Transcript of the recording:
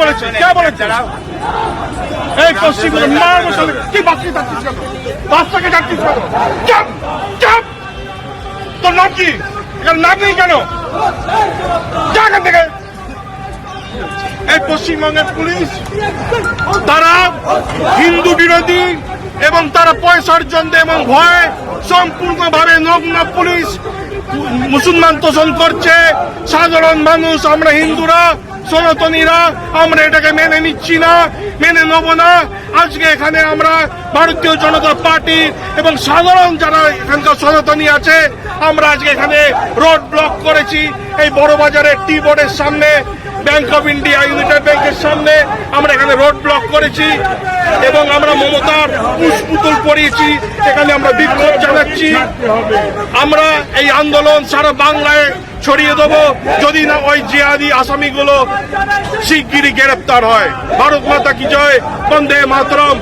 বলেছে? কে বলেছে? এই পশ্চিমবঙ্গের মার মশালে কি বাচ্চা যাচ্ছিস কেন? বাচ্চাকে যাচ্ছিস কেন? চাপ চাপ, তোর নাম কি? এখানে নাম নেই কেন? যা এখান থেকে। এই পশ্চিমবঙ্গের পুলিশ তারা হিন্দু বিরোধী এবং তারা পয়সার জন্য এবং ভয় সম্পূর্ণভাবে নগ্ন পুলিশ মুসলমান তোষণ করছে। সাধারণ মানুষ, আমরা হিন্দুরা, সনাতনীরা আমরা এটাকে মেনে নিচ্ছি না, মেনে নেব না। আজকে এখানে আমরা ভারতীয় জনতা পার্টি এবং সাধারণ যারা এখানকার সনাতনী আছে, আমরা আজকে এখানে রোড ব্লক করেছি। এই বড় বাজারের টি বোর্ডের সামনে, ব্যাংক অফ ইন্ডিয়া, ইউনাইটেড ব্যাংকের সামনে আমরা এখানে রোড ব্লক করেছি এবং আমরা মমতার পুষ্পুতুল পরিয়েছি। এখানে আমরা বিক্ষোভ জানাচ্ছি। আমরা এই আন্দোলন সারা বাংলায় ছড়িয়ে দেবো যদি না ওই জিহাদি আসামিগুলো শিগগিরই গ্রেপ্তার হয়। ভারত মাতা কি জয়, বন্দে মাতরম।